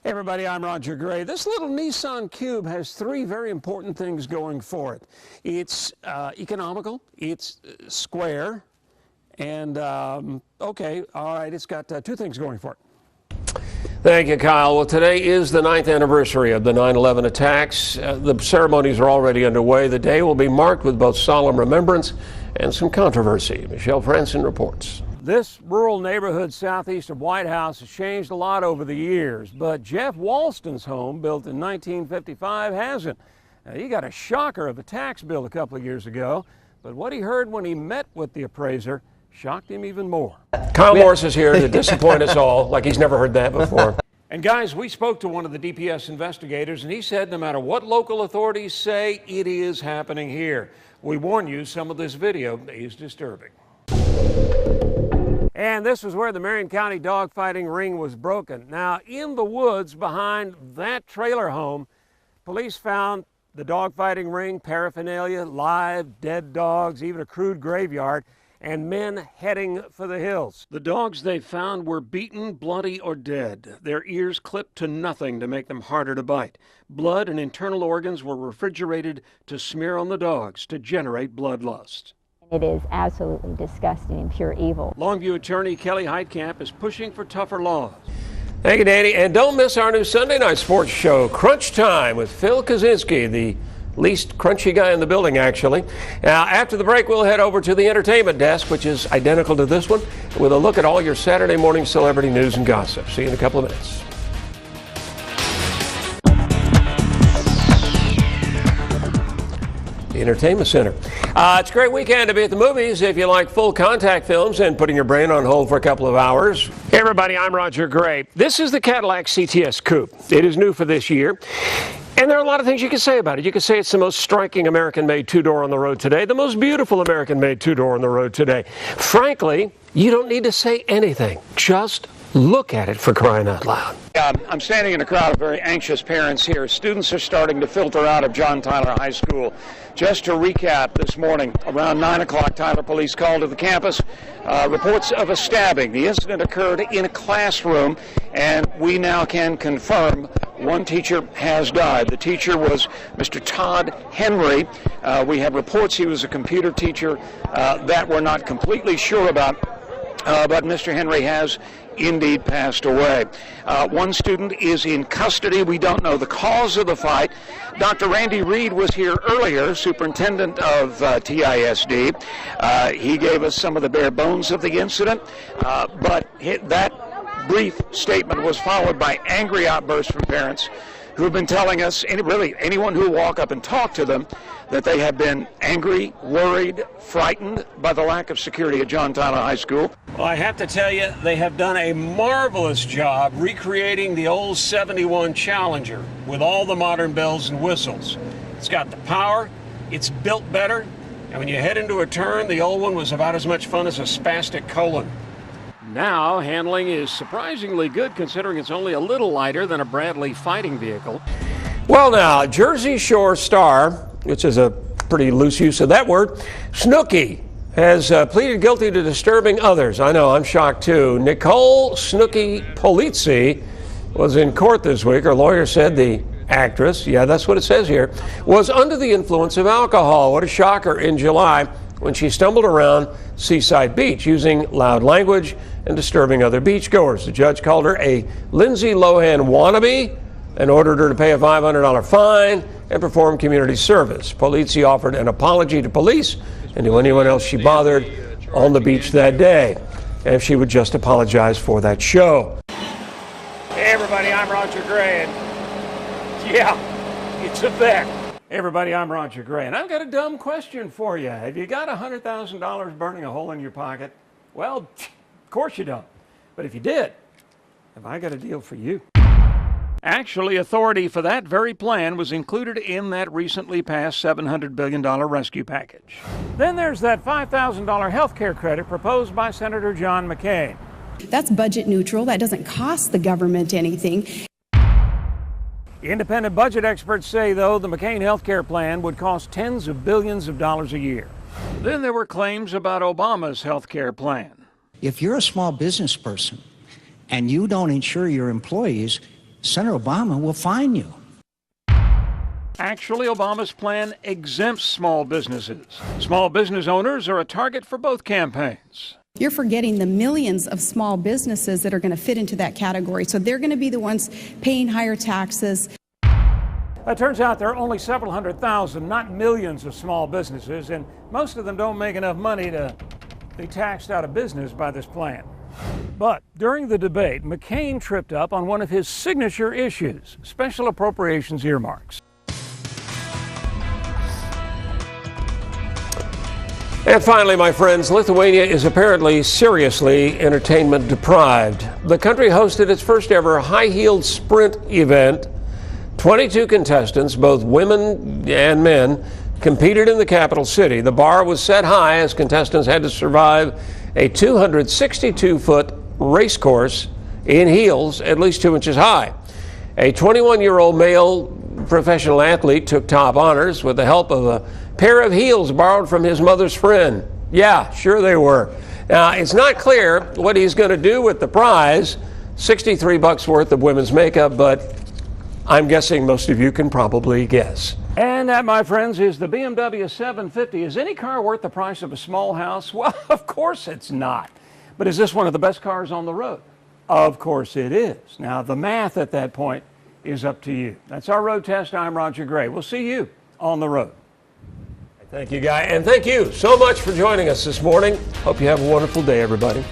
Hey everybody, I'm Roger Gray. This little Nissan Cube has three very important things going for it. It's economical, it's square, and it's got two things going for it. Thank you, Kyle. Well, today is the 9th anniversary of the 9/11 attacks. The ceremonies are already underway. The day will be marked with both solemn remembrance and some controversy. Michelle Franson reports. This rural neighborhood southeast of White House has changed a lot over the years, but Jeff Walston's home, built in 1955, hasn't. Now, he got a shocker of a tax bill a couple of years ago, but what he heard when he met with the appraiser shocked him even more. Kyle Morris is here to disappoint us all, like he's never heard that before. And guys, we spoke to one of the DPS investigators, and he said no matter what local authorities say, it is happening here. We warn you, some of this video is disturbing. And this was where the Marion County dogfighting ring was broken. Now, in the woods behind that trailer home, police found the dogfighting ring, paraphernalia, live, dead dogs, even a crude graveyard, and men heading for the hills. The dogs they found were beaten, bloody, or dead. Their ears clipped to nothing to make them harder to bite. Blood and internal organs were refrigerated to smear on the dogs to generate bloodlust. It is absolutely disgusting and pure evil. Longview attorney Kelly Heitkamp is pushing for tougher laws. Thank you, Danny. And don't miss our new Sunday night sports show, Crunch Time, with Phil Kaczynski, the least crunchy guy in the building, actually. Now, after the break, we'll head over to the entertainment desk, which is identical to this one, with a look at all your Saturday morning celebrity news and gossip. See you in a couple of minutes. Entertainment Center. It's a great weekend to be at the movies if you like full contact films and putting your brain on hold for a couple of hours. Hey everybody, I'm Roger Gray. This is the Cadillac CTS Coupe. It is new for this year. And there are a lot of things you can say about it. You can say it's the most striking American-made two-door on the road today, the most beautiful American-made two-door on the road today. Frankly, you don't need to say anything. Just look at it, for crying out loud. I'm standing in a crowd of very anxious parents here. Students are starting to filter out of John Tyler High School. Just to recap, this morning, around 9 o'clock, Tyler police called to the campus. Reports of a stabbing. The incident occurred in a classroom, and we now can confirm one teacher has died. The teacher was Mr. Todd Henry. We have reports he was a computer teacher that we're not completely sure about, but Mr. Henry has indeed passed away. One student is in custody. We don't know the cause of the fight. Dr. Randy Reed was here earlier, superintendent of TISD. He gave us some of the bare bones of the incident, but that brief statement was followed by angry outbursts from parents who have been telling us, anyone who will walk up and talk to them, that they have been angry, worried, frightened by the lack of security at John Tyler High School. Well, I have to tell you, they have done a marvelous job recreating the old 71 Challenger with all the modern bells and whistles. It's got the power, it's built better, and when you head into a turn, the old one was about as much fun as a spastic colon. Now, handling is surprisingly good considering it's only a little lighter than a Bradley fighting vehicle. Well now, Jersey Shore star, which is a pretty loose use of that word, Snooki has pleaded guilty to disturbing others. I know, I'm shocked too. Nicole Snooki Polizzi was in court this week. Her lawyer said the actress, yeah, that's what it says here, was under the influence of alcohol. What a shocker, in July when she stumbled around Seaside Beach using loud language and disturbing other beachgoers. The judge called her a Lindsay Lohan wannabe and ordered her to pay a $500 fine and perform community service. Polizzi offered an apology to police and to anyone else she bothered on the beach that day, and if she would just apologize for that show. Hey everybody, I'm Roger Gray, and yeah, it's a fact. Hey everybody, I'm Roger Gray, and I've got a dumb question for you. Have you got $100,000 burning a hole in your pocket? Well, of course you don't. But if you did, have I got a deal for you? Actually, authority for that very plan was included in that recently passed $700 billion rescue package. Then there's that $5,000 health care credit proposed by Senator John McCain. That's budget neutral. That doesn't cost the government anything. Independent budget experts say, though, the McCain health care plan would cost tens of billions of dollars a year. Then there were claims about Obama's health care plan. If you're a small business person and you don't insure your employees, Senator Obama will fine you. Actually, Obama's plan exempts small businesses. Small business owners are a target for both campaigns. You're forgetting the millions of small businesses that are going to fit into that category. So they're going to be the ones paying higher taxes. It turns out there are only several 100,000, not millions of small businesses, and most of them don't make enough money to be taxed out of business by this plan. But during the debate, McCain tripped up on one of his signature issues, special appropriations earmarks. And finally, my friends, Lithuania is apparently seriously entertainment deprived. The country hosted its first ever high-heeled sprint event. 22 contestants, both women and men, competed in the capital city. The bar was set high as contestants had to survive a 262-foot race course in heels at least 2 inches high. A 21-year-old male professional athlete took top honors with the help of a pair of heels borrowed from his mother's friend. Yeah, sure they were. Now, it's not clear what he's going to do with the prize, $63 worth of women's makeup, but I'm guessing most of you can probably guess. And that, my friends, is the BMW 750. Is any car worth the price of a small house? Well, of course it's not. But is this one of the best cars on the road? Of course it is. Now, the math at that point is up to you. That's our road test. I'm Roger Gray. We'll see you on the road. Thank you, Guy. And thank you so much for joining us this morning. Hope you have a wonderful day, everybody.